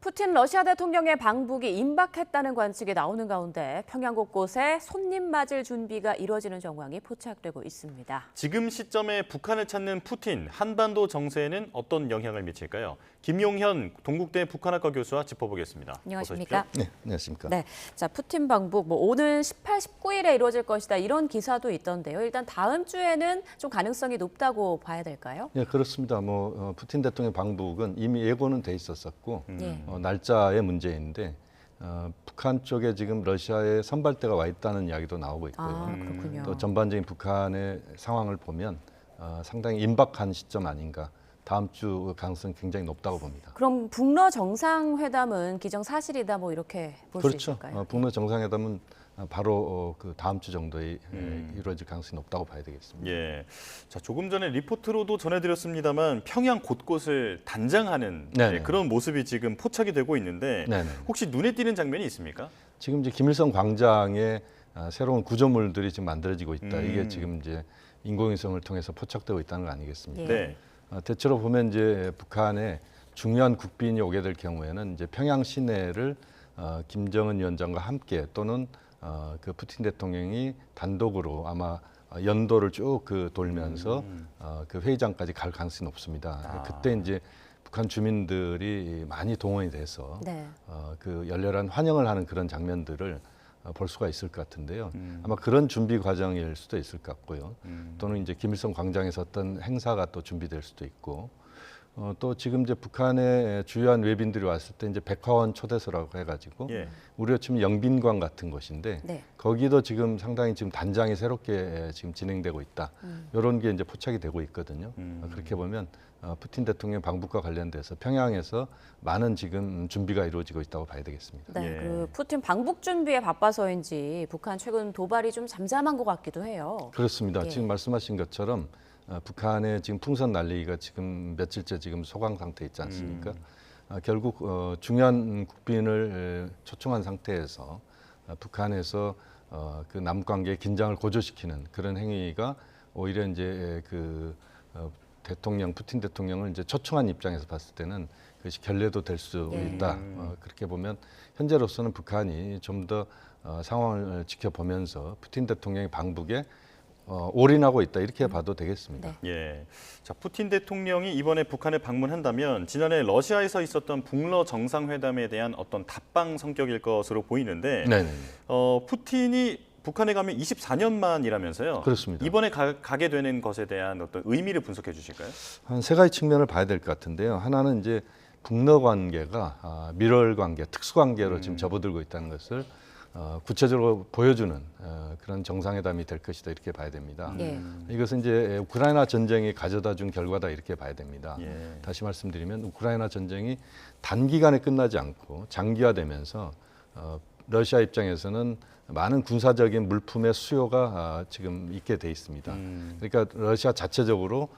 푸틴 러시아 대통령의 방북이 임박했다는 관측이 나오는 가운데 평양 곳곳에 손님 맞을 준비가 이뤄지는 정황이 포착되고 있습니다. 지금 시점에 북한을 찾는 푸틴, 한반도 정세에는 어떤 영향을 미칠까요? 김용현 동국대 북한학과 교수와 짚어보겠습니다. 안녕하십니까? 네, 안녕하십니까? 네, 자 푸틴 방북 오늘 18, 19일에 이루어질 것이다 이런 기사도 있던데요. 일단 다음 주에는 좀 가능성이 높다고 봐야 될까요? 네, 그렇습니다. 푸틴 대통령 방북은 이미 예고는 돼 있었었고 네. 날짜의 문제인데 북한 쪽에 지금 러시아의 선발대가 와 있다는 이야기도 나오고 있고요. 아, 그렇군요. 또 전반적인 북한의 상황을 보면 상당히 임박한 시점 아닌가. 다음 주 가능성이 굉장히 높다고 봅니다. 그럼 북러 정상회담은 기정사실이다 뭐 이렇게 볼 수 그렇죠. 있을까요? 북러 정상회담은 바로 그 다음 주 정도에 이루어질 가능성이 높다고 봐야 되겠습니다. 예, 자 조금 전에 리포트로도 전해드렸습니다만 평양 곳곳을 단장하는 그런 모습이 지금 포착이 되고 있는데 네네. 혹시 눈에 띄는 장면이 있습니까? 지금 이제 김일성 광장에 새로운 구조물들이 지금 만들어지고 있다. 이게 지금 이제 인공위성을 통해서 포착되고 있다는 거 아니겠습니까? 예. 네. 대체로 보면 이제 북한에 중요한 국빈이 오게 될 경우에는 이제 평양 시내를 김정은 위원장과 함께 또는 그 푸틴 대통령이 단독으로 아마 연도를 쭉 돌면서 그 회의장까지 갈 가능성이 높습니다. 그때 이제 북한 주민들이 많이 동원이 돼서 네. 그 열렬한 환영을 하는 그런 장면들을 볼 수가 있을 것 같은데요. 아마 그런 준비 과정일 수도 있을 것 같고요. 또는 이제 김일성 광장에서 어떤 행사가 또 준비될 수도 있고, 또 지금 이제 북한의 주요한 외빈들이 왔을 때 이제 백화원 초대소라고 해가지고 예. 우리가 치면 영빈관 같은 곳인데 네. 거기도 지금 상당히 지금 단장이 새롭게 지금 진행되고 있다. 이런 게 이제 포착이 되고 있거든요. 그렇게 보면 푸틴 대통령 방북과 관련돼서 평양에서 많은 지금 준비가 이루어지고 있다고 봐야 되겠습니다. 네, 예. 그 푸틴 방북 준비에 바빠서인지 북한 최근 도발이 좀 잠잠한 것 같기도 해요. 그렇습니다. 예. 지금 말씀하신 것처럼 북한의 지금 풍선 날리기가 지금 며칠째 지금 소강 상태에 있지 않습니까? 결국 중요한 국빈을 초청한 상태에서 북한에서 그 남관계 긴장을 고조시키는 그런 행위가 오히려 이제 대통령 푸틴 대통령을 이제 초청한 입장에서 봤을 때는 그것이 결례도 될 수 있다. 그렇게 보면 현재로서는 북한이 좀 더 상황을 지켜보면서 푸틴 대통령의 방북에 올인하고 있다 이렇게 봐도 되겠습니다. 네. 예. 자, 푸틴 대통령이 이번에 북한에 방문한다면 지난해 러시아에서 있었던 북러 정상회담에 대한 어떤 답방 성격일 것으로 보이는데 네네. 푸틴이 북한에 가면 24년 만이라면서요. 그렇습니다. 이번에 가게 되는 것에 대한 어떤 의미를 분석해 주실까요? 한 세 가지 측면을 봐야 될 것 같은데요. 하나는 이제 북러 관계가 밀월 관계, 특수 관계로 지금 접어들고 있다는 것을 구체적으로 보여주는 그런 정상회담이 될 것이다 이렇게 봐야 됩니다. 예. 이것은 이제 우크라이나 전쟁이 가져다 준 결과다 이렇게 봐야 됩니다. 예. 다시 말씀드리면 우크라이나 전쟁이 단기간에 끝나지 않고 장기화되면서 러시아 입장에서는 많은 군사적인 물품의 수요가 지금 있게 돼 있습니다. 그러니까 러시아 자체적으로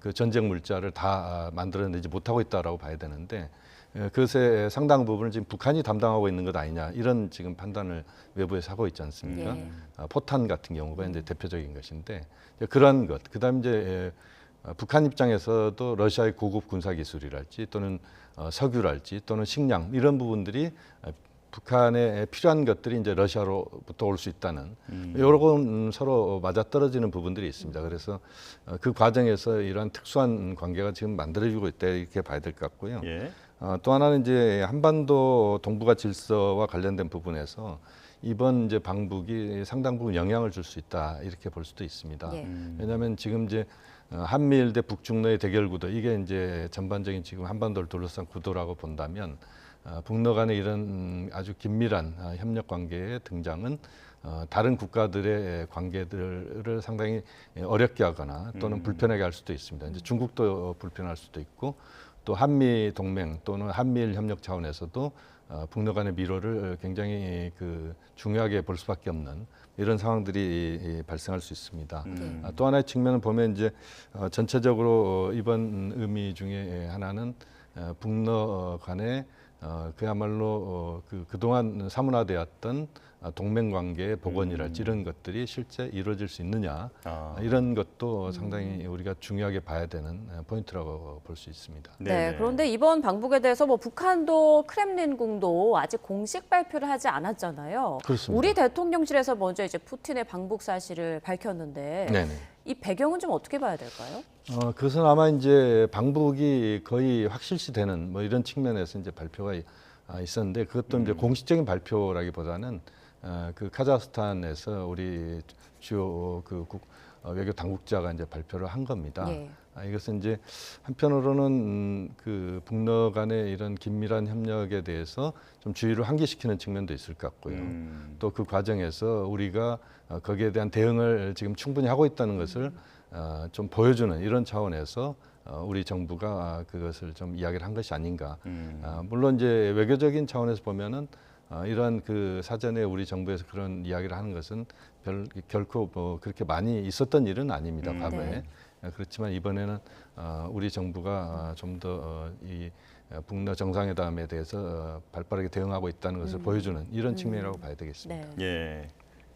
그 전쟁 물자를 다 만들어내지 못하고 있다라고 봐야 되는데 그것의 상당 부분을 지금 북한이 담당하고 있는 것 아니냐 이런 지금 판단을 외부에서 하고 있지 않습니까? 예. 포탄 같은 경우가 이제 대표적인 것인데 그런 것, 그다음 이제 북한 입장에서도 러시아의 고급 군사 기술이랄지 또는 석유랄지 또는 식량 이런 부분들이 북한에 필요한 것들이 이제 러시아로부터 올 수 있다는 여러 건 서로 맞아떨어지는 부분들이 있습니다. 그래서 그 과정에서 이러한 특수한 관계가 지금 만들어지고 있다 이렇게 봐야 될 것 같고요. 예. 또 하나는 이제 한반도 동북아 질서와 관련된 부분에서 이번 이제 방북이 상당 부분 영향을 줄 수 있다 이렇게 볼 수도 있습니다. 예. 왜냐하면 지금 이제 한미일 대 북중러의 대결 구도 이게 이제 전반적인 지금 한반도를 둘러싼 구도라고 본다면 북러 간의 이런 아주 긴밀한 협력 관계의 등장은 다른 국가들의 관계들을 상당히 어렵게 하거나 또는 불편하게 할 수도 있습니다. 이제 중국도 불편할 수도 있고 또 한미 동맹 또는 한미일 협력 차원에서도 북러 간의 미로를 굉장히 중요하게 볼 수밖에 없는 이런 상황들이 발생할 수 있습니다. 또 하나의 측면을 보면 이제 전체적으로 이번 의미 중에 하나는 북러 간에 그야말로 그동안 사문화되었던 동맹 관계의 복원이랄지 이런 것들이 실제 이루어질 수 있느냐 이런 것도 상당히 우리가 중요하게 봐야 되는 포인트라고 볼 수 있습니다. 네, 그런데 이번 방북에 대해서 뭐 북한도 크렘린궁도 아직 공식 발표를 하지 않았잖아요. 그렇습니다. 우리 대통령실에서 먼저 이제 푸틴의 방북 사실을 밝혔는데 네네. 이 배경은 좀 어떻게 봐야 될까요? 그것은 아마 이제 방북이 거의 확실시되는 뭐 이런 측면에서 이제 발표가 있었는데 그것도 이제 공식적인 발표라기보다는 그 카자흐스탄에서 우리 주요 외교 당국자가 이제 발표를 한 겁니다. 예. 이것은 이제 한편으로는 그 북러 간의 이런 긴밀한 협력에 대해서 좀 주의를 환기시키는 측면도 있을 것 같고요. 또 그 과정에서 우리가 거기에 대한 대응을 지금 충분히 하고 있다는 것을 좀 보여주는 이런 차원에서 우리 정부가 그것을 좀 이야기를 한 것이 아닌가. 물론 이제 외교적인 차원에서 보면은 이러한 그 사전에 우리 정부에서 그런 이야기를 하는 것은 결코 뭐 그렇게 많이 있었던 일은 아닙니다. 과거에. 그렇지만 이번에는 우리 정부가 좀 더 이 북러 정상회담에 대해서 발빠르게 대응하고 있다는 것을 보여주는 이런 측면이라고 봐야 되겠습니다. 네. 예.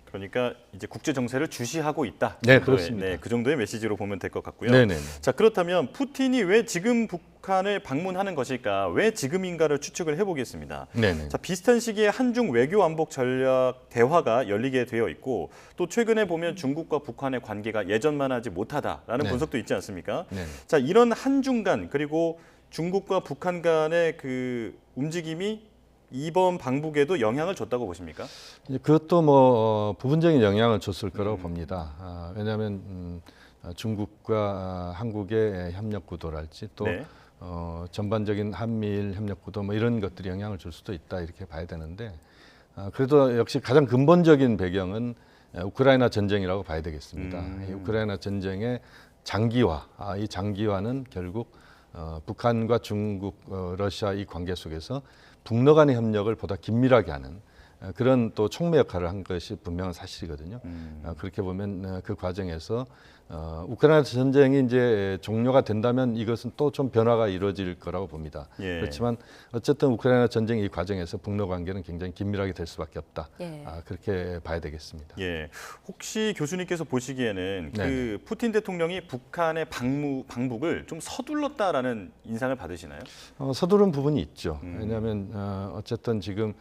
그러니까 이제 국제 정세를 주시하고 있다. 네, 그렇습니다. 네, 그 정도의 메시지로 보면 될 것 같고요. 네네. 자, 그렇다면 푸틴이 왜 지금 북한을 방문하는 것일까? 왜 지금인가를 추측을 해보겠습니다. 네네. 자, 비슷한 시기에 한중 외교 안보 전략 대화가 열리게 되어 있고 또 최근에 보면 중국과 북한의 관계가 예전만하지 못하다라는 네. 분석도 있지 않습니까? 네네. 자, 이런 한중 간 그리고 중국과 북한 간의 그 움직임이 이번 방북에도 영향을 줬다고 보십니까? 이제 그것도 뭐 부분적인 영향을 줬을 거라고 봅니다. 왜냐하면 중국과 한국의 협력 구도랄지 또 네. 전반적인 한미일 협력 구도 뭐 이런 것들이 영향을 줄 수도 있다 이렇게 봐야 되는데 그래도 역시 가장 근본적인 배경은 우크라이나 전쟁이라고 봐야 되겠습니다. 이 우크라이나 전쟁의 장기화, 이 장기화는 결국 북한과 중국, 러시아 이 관계 속에서 북러 간의 협력을 보다 긴밀하게 하는 그런 또 촉매 역할을 한 것이 분명한 사실이거든요. 그렇게 보면 그 과정에서 우크라이나 전쟁이 이제 종료가 된다면 이것은 또 좀 변화가 이루어질 거라고 봅니다. 예. 그렇지만 어쨌든 우크라이나 전쟁 이 과정에서 북러 관계는 굉장히 긴밀하게 될 수밖에 없다. 예. 그렇게 봐야 되겠습니다. 예, 혹시 교수님께서 보시기에는 네. 그 푸틴 대통령이 북한의 방북을 좀 서둘렀다라는 인상을 받으시나요? 서두른 부분이 있죠. 왜냐하면 어쨌든 지금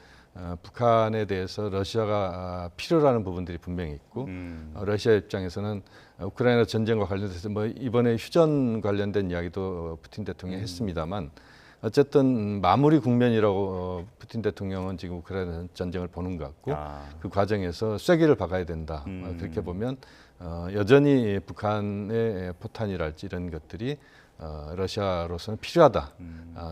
북한에 대해서 러시아가 필요로 하는 부분들이 분명히 있고 러시아 입장에서는 우크라이나 전쟁과 관련해서 뭐 이번에 휴전 관련된 이야기도 푸틴 대통령이 했습니다만 어쨌든 마무리 국면이라고 푸틴 대통령은 지금 우크라이나 전쟁을 보는 것 같고 그 과정에서 쐐기를 박아야 된다. 그렇게 보면 여전히 북한의 포탄이랄지 이런 것들이 러시아로서는 필요하다.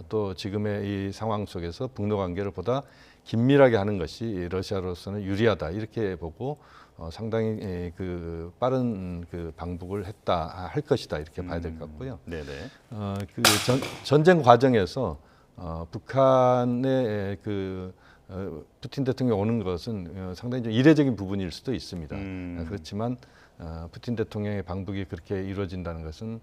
또 지금의 이 상황 속에서 북러 관계를 보다 긴밀하게 하는 것이 러시아로서는 유리하다 이렇게 보고 상당히 그 빠른 그 방북을 할 것이다 이렇게 봐야 될 것 같고요. 네네. 그 전쟁 과정에서 북한의 그 푸틴 대통령이 오는 것은 상당히 좀 이례적인 부분일 수도 있습니다. 그렇지만 푸틴 대통령의 방북이 그렇게 이루어진다는 것은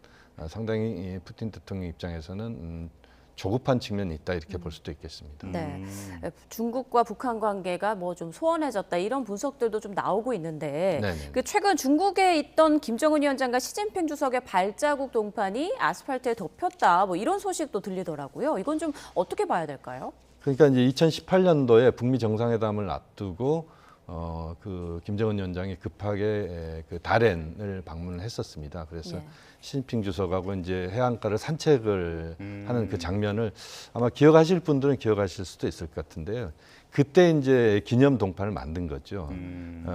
상당히 푸틴 대통령 입장에서는 조급한 측면이 있다 이렇게 볼 수도 있겠습니다. 네, 중국과 북한 관계가 뭐 좀 소원해졌다 이런 분석들도 좀 나오고 있는데 네네. 그 최근 중국에 있던 김정은 위원장과 시진핑 주석의 발자국 동판이 아스팔트에 덮였다 뭐 이런 소식도 들리더라고요. 이건 좀 어떻게 봐야 될까요? 그러니까 이제 2018년도에 북미 정상회담을 앞두고 그 김정은 위원장이 급하게 그 다롄을 방문을 했었습니다. 그래서 예. 시진핑 주석하고 이제 해안가를 산책을 하는 그 장면을 아마 기억하실 분들은 기억하실 수도 있을 것 같은데요. 그때 이제 기념 동판을 만든 거죠.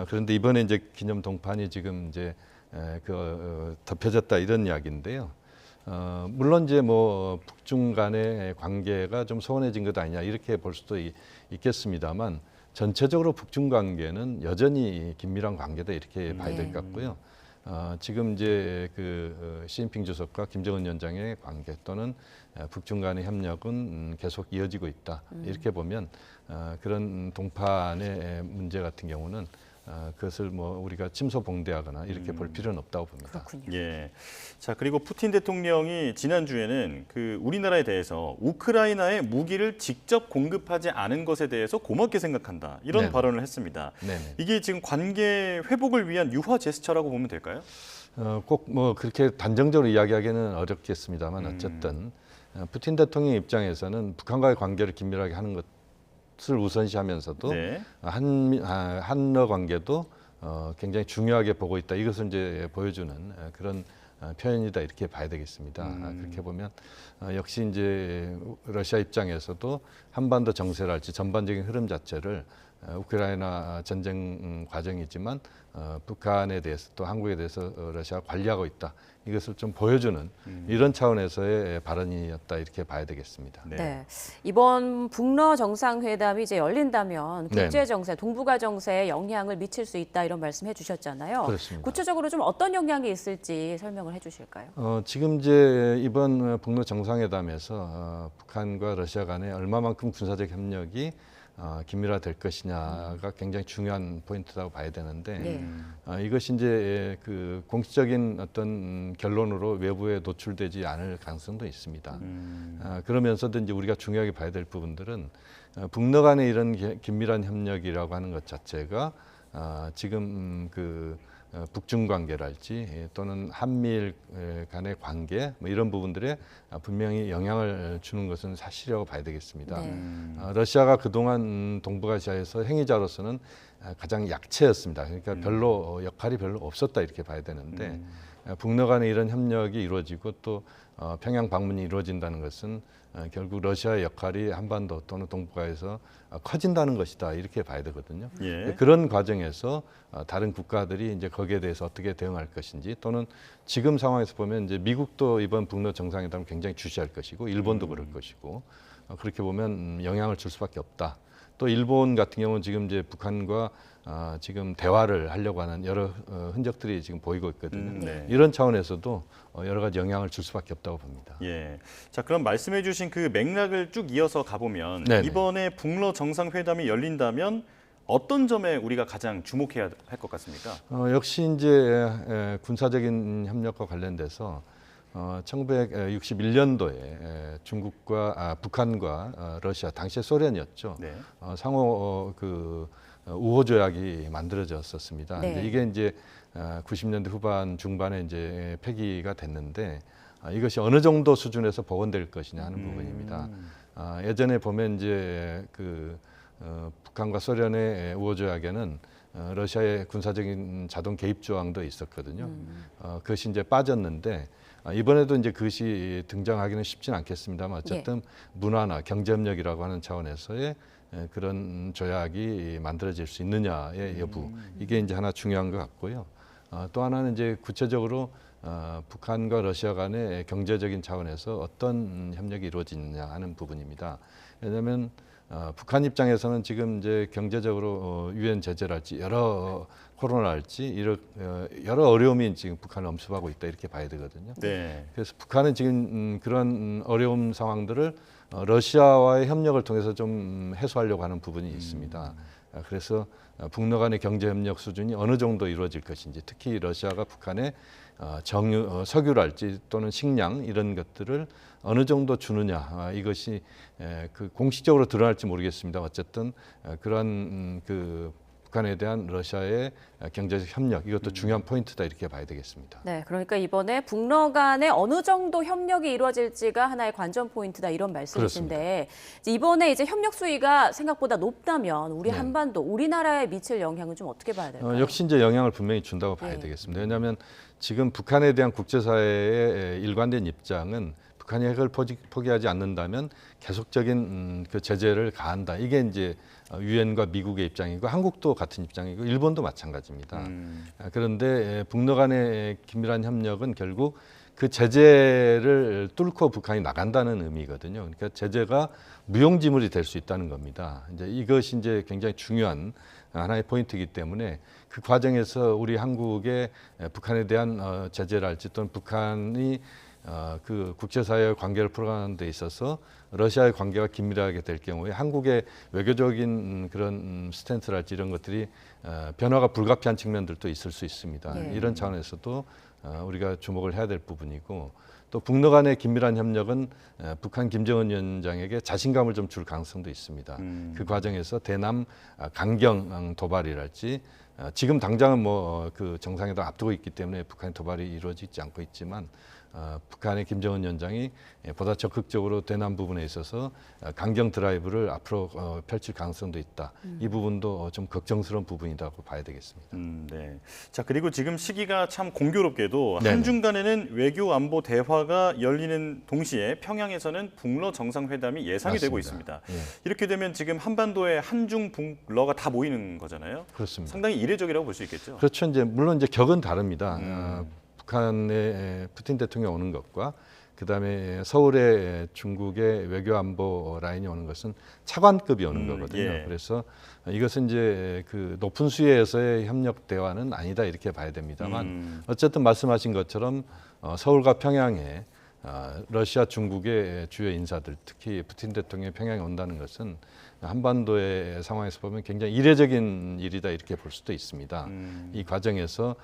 그런데 이번에 이제 기념 동판이 지금 이제 덮여졌다 이런 이야기인데요. 물론 이제 뭐 북중 간의 관계가 좀 소원해진 것 아니냐 이렇게 볼 수도 있겠습니다만 전체적으로 북중 관계는 여전히 긴밀한 관계다 이렇게 봐야 될 것 같고요. 지금 이제 그 시진핑 주석과 김정은 위원장의 관계 또는 북중 간의 협력은 계속 이어지고 있다. 이렇게 보면 그런 동판의 문제 같은 경우는 그것을 뭐 우리가 침소봉대하거나 이렇게 볼 필요는 없다고 봅니다. 그렇군요. 예. 자, 그리고 푸틴 대통령이 지난주에는 그 우리나라에 대해서 우크라이나에 무기를 직접 공급하지 않은 것에 대해서 고맙게 생각한다. 이런 네네. 발언을 했습니다. 네네. 이게 지금 관계 회복을 위한 유화 제스처라고 보면 될까요? 꼭 뭐 그렇게 단정적으로 이야기하기는 어렵겠습니다만 어쨌든 푸틴 대통령 입장에서는 북한과의 관계를 긴밀하게 하는 것을 우선시하면서도 네. 한러 관계도 굉장히 중요하게 보고 있다. 이것을 이제 보여주는 그런 표현이다 이렇게 봐야 되겠습니다. 그렇게 보면 역시 이제 러시아 입장에서도 한반도 정세랄지 전반적인 흐름 자체를 우크라이나 전쟁 과정이지만 북한에 대해서 또 한국에 대해서 러시아가 관리하고 있다. 이것을 좀 보여주는 이런 차원에서의 발언이었다 이렇게 봐야 되겠습니다. 네. 네. 이번 북러 정상회담이 이제 열린다면 국제 정세, 동북아 정세에 영향을 미칠 수 있다 이런 말씀해 주셨잖아요. 그렇습니다. 구체적으로 좀 어떤 영향이 있을지 설명을 해 주실까요? 지금 이제 이번 북러 정상회담에서 북한과 러시아 간에 얼마만큼 군사적 협력이 긴밀화될 것이냐가 굉장히 중요한 포인트라고 봐야 되는데 네. 이것이 이제 그 공식적인 어떤 결론으로 외부에 노출되지 않을 가능성도 있습니다. 그러면서도 이제 우리가 중요하게 봐야 될 부분들은 북러 간의 이런 긴밀한 협력이라고 하는 것 자체가 지금 그 북중 관계랄지 또는 한미일 간의 관계 뭐 이런 부분들에 분명히 영향을 주는 것은 사실이라고 봐야 되겠습니다. 네. 러시아가 그동안 동북아시아에서 행위자로서는 가장 약체였습니다. 그러니까 별로 역할이 별로 없었다 이렇게 봐야 되는데 북러 간의 이런 협력이 이루어지고 또 평양 방문이 이루어진다는 것은 결국 러시아의 역할이 한반도 또는 동북아에서 커진다는 것이다 이렇게 봐야 되거든요. 예. 그런 과정에서 다른 국가들이 이제 거기에 대해서 어떻게 대응할 것인지 또는 지금 상황에서 보면 이제 미국도 이번 북러 정상회담을 굉장히 주시할 것이고 일본도 그럴 것이고 그렇게 보면 영향을 줄 수밖에 없다. 또 일본 같은 경우는 지금 이제 북한과 지금 대화를 하려고 하는 여러 흔적들이 지금 보이고 있거든요. 네. 이런 차원에서도 여러 가지 영향을 줄 수밖에 없다고 봅니다. 예. 자, 그럼 말씀해주신 그 맥락을 쭉 이어서 가보면 네네. 이번에 북러 정상회담이 열린다면 어떤 점에 우리가 가장 주목해야 할 것 같습니까? 역시 이제 군사적인 협력과 관련돼서 1961년도에 중국과 북한과 러시아 당시에 소련이었죠. 네. 상호 그 우호 조약이 만들어졌었습니다. 네. 근데 이게 이제 90년대 후반 중반에 이제 폐기가 됐는데 이것이 어느 정도 수준에서 복원될 것이냐 하는 부분입니다. 예전에 보면 이제 그 북한과 소련의 우호 조약에는 러시아의 군사적인 자동 개입 조항도 있었거든요. 그것이 이제 빠졌는데 이번에도 이제 그것이 등장하기는 쉽지는 않겠습니다만 어쨌든 문화나 경제협력이라고 하는 차원에서의 그런 조약이 만들어질 수 있느냐의 여부 이게 이제 하나 중요한 것 같고요. 또 하나는 이제 구체적으로 북한과 러시아 간의 경제적인 차원에서 어떤 협력이 이루어지느냐 하는 부분입니다. 왜냐하면 북한 입장에서는 지금 이제 경제적으로 유엔 제재랄지 여러 코로나랄지 여러 어려움이 지금 북한을 엄습하고 있다 이렇게 봐야 되거든요. 네. 그래서 북한은 지금 그런 어려움 상황들을 러시아와의 협력을 통해서 좀 해소하려고 하는 부분이 있습니다. 그래서 북러 간의 경제 협력 수준이 어느 정도 이루어질 것인지, 특히 러시아가 북한에 석유랄지 또는 식량 이런 것들을 어느 정도 주느냐, 이것이 그 공식적으로 드러날지 모르겠습니다. 어쨌든 그런 그 북한에 대한 러시아의 경제적 협력, 이것도 중요한 포인트다 이렇게 봐야 되겠습니다. 네, 그러니까 이번에 북러 간에 어느 정도 협력이 이루어질지가 하나의 관전 포인트다 이런 말씀이신데 이번에 이제 협력 수위가 생각보다 높다면 우리 네. 한반도, 우리나라에 미칠 영향은 좀 어떻게 봐야 될까요? 역시 이제 영향을 분명히 준다고 봐야 네. 되겠습니다. 왜냐하면 지금 북한에 대한 국제사회의 일관된 입장은 북한이 핵을 포기하지 않는다면 계속적인 그 제재를 가한다. 이게 이제 유엔과 미국의 입장이고 한국도 같은 입장이고 일본도 마찬가지입니다. 그런데 북러 간의 긴밀한 협력은 결국 그 제재를 뚫고 북한이 나간다는 의미거든요. 그러니까 제재가 무용지물이 될 수 있다는 겁니다. 이제 이것이 이제 굉장히 중요한 하나의 포인트이기 때문에 그 과정에서 우리 한국의 북한에 대한 제재랄지 또는 북한이 그 국제사회의 관계를 풀어가는 데 있어서 러시아의 관계가 긴밀하게 될 경우에 한국의 외교적인 그런 스탠스랄지 이런 것들이 변화가 불가피한 측면들도 있을 수 있습니다. 예. 이런 차원에서도 우리가 주목을 해야 될 부분이고 또 북러 간의 긴밀한 협력은 북한 김정은 위원장에게 자신감을 좀 줄 가능성도 있습니다. 그 과정에서 대남 강경 도발이랄지 지금 당장은 뭐 그 정상회담 앞두고 있기 때문에 북한의 도발이 이루어지지 않고 있지만 북한의 김정은 위원장이 보다 적극적으로 대남 부분에 있어서 강경 드라이브를 앞으로 펼칠 가능성도 있다. 이 부분도 좀 걱정스러운 부분이라고 봐야 되겠습니다. 네. 자, 그리고 지금 시기가 참 공교롭게도 네네. 한중 간에는 외교 안보 대화가 열리는 동시에 평양에서는 북러 정상회담이 예상이 되고 맞습니다. 있습니다. 예. 이렇게 되면 지금 한반도에 한중 북러가 다 모이는 거잖아요. 그렇습니다. 상당히 이례적이라고 볼 수 있겠죠. 그렇죠. 이제 물론 이제 격은 다릅니다. 북한의 푸틴 대통령이 오는 것과 그다음에 서울에 중국의 외교 안보 라인이 오는 것은 차관급이 오는 거거든요. 예. 그래서 이것은 이제 그 높은 수위에서의 협력 대화는 아니다 이렇게 봐야 됩니다만 어쨌든 말씀하신 것처럼 서울과 평양에 러시아, 중국의 주요 인사들, 특히 푸틴 대통령이 평양에 온다는 것은 한반도의 상황에서 보면 굉장히 이례적인 일이다 이렇게 볼 수도 있습니다. 이 과정에서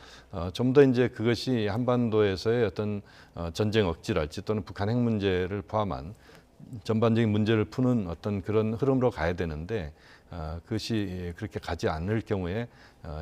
좀 더 이제 그것이 한반도에서의 어떤 전쟁 억지랄지 또는 북한 핵 문제를 포함한 전반적인 문제를 푸는 어떤 그런 흐름으로 가야 되는데 그것이 그렇게 가지 않을 경우에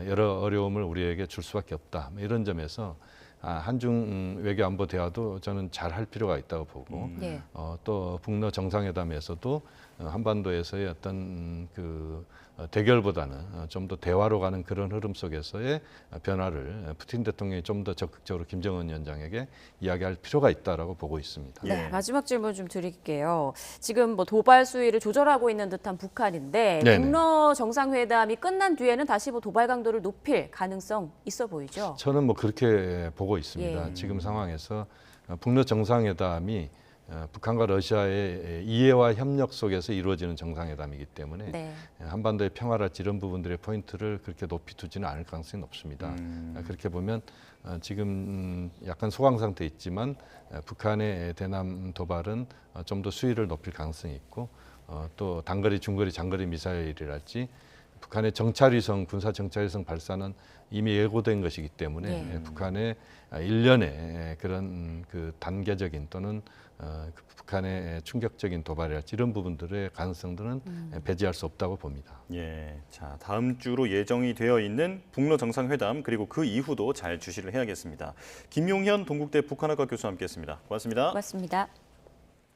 여러 어려움을 우리에게 줄 수밖에 없다. 이런 점에서 한중 외교 안보 대화도 저는 잘 할 필요가 있다고 보고 예. 또 북러 정상회담에서도 한반도에서의 어떤 그 대결보다는 좀 더 대화로 가는 그런 흐름 속에서의 변화를 푸틴 대통령이 좀 더 적극적으로 김정은 위원장에게 이야기할 필요가 있다라고 보고 있습니다. 네, 예. 마지막 질문 좀 드릴게요. 지금 뭐 도발 수위를 조절하고 있는 듯한 북한인데 네네. 북러 정상회담이 끝난 뒤에는 다시 뭐 도발 강도를 높일 가능성 있어 보이죠? 저는 뭐 그렇게 보고 있습니다. 예. 지금 상황에서 북러 정상회담이 북한과 러시아의 이해와 협력 속에서 이루어지는 정상회담이기 때문에 네. 한반도의 평화랄지 이런 부분들의 포인트를 그렇게 높이 두지는 않을 가능성이 높습니다. 그렇게 보면 지금 약간 소강 상태에 있지만 북한의 대남 도발은 좀 더 수위를 높일 가능성이 있고 또 단거리, 중거리, 장거리 미사일이랄지 북한의 정찰위성, 군사 정찰위성 발사는 이미 예고된 것이기 때문에 예. 북한의 일련의 그런 그 단계적인 또는 그 북한의 충격적인 도발이랄지 이런 부분들의 가능성들은 배제할 수 없다고 봅니다. 예. 자, 다음 주로 예정이 되어 있는 북러 정상회담 그리고 그 이후도 잘 주시를 해야겠습니다. 김용현 동국대 북한학과 교수와 함께했습니다. 고맙습니다. 고맙습니다.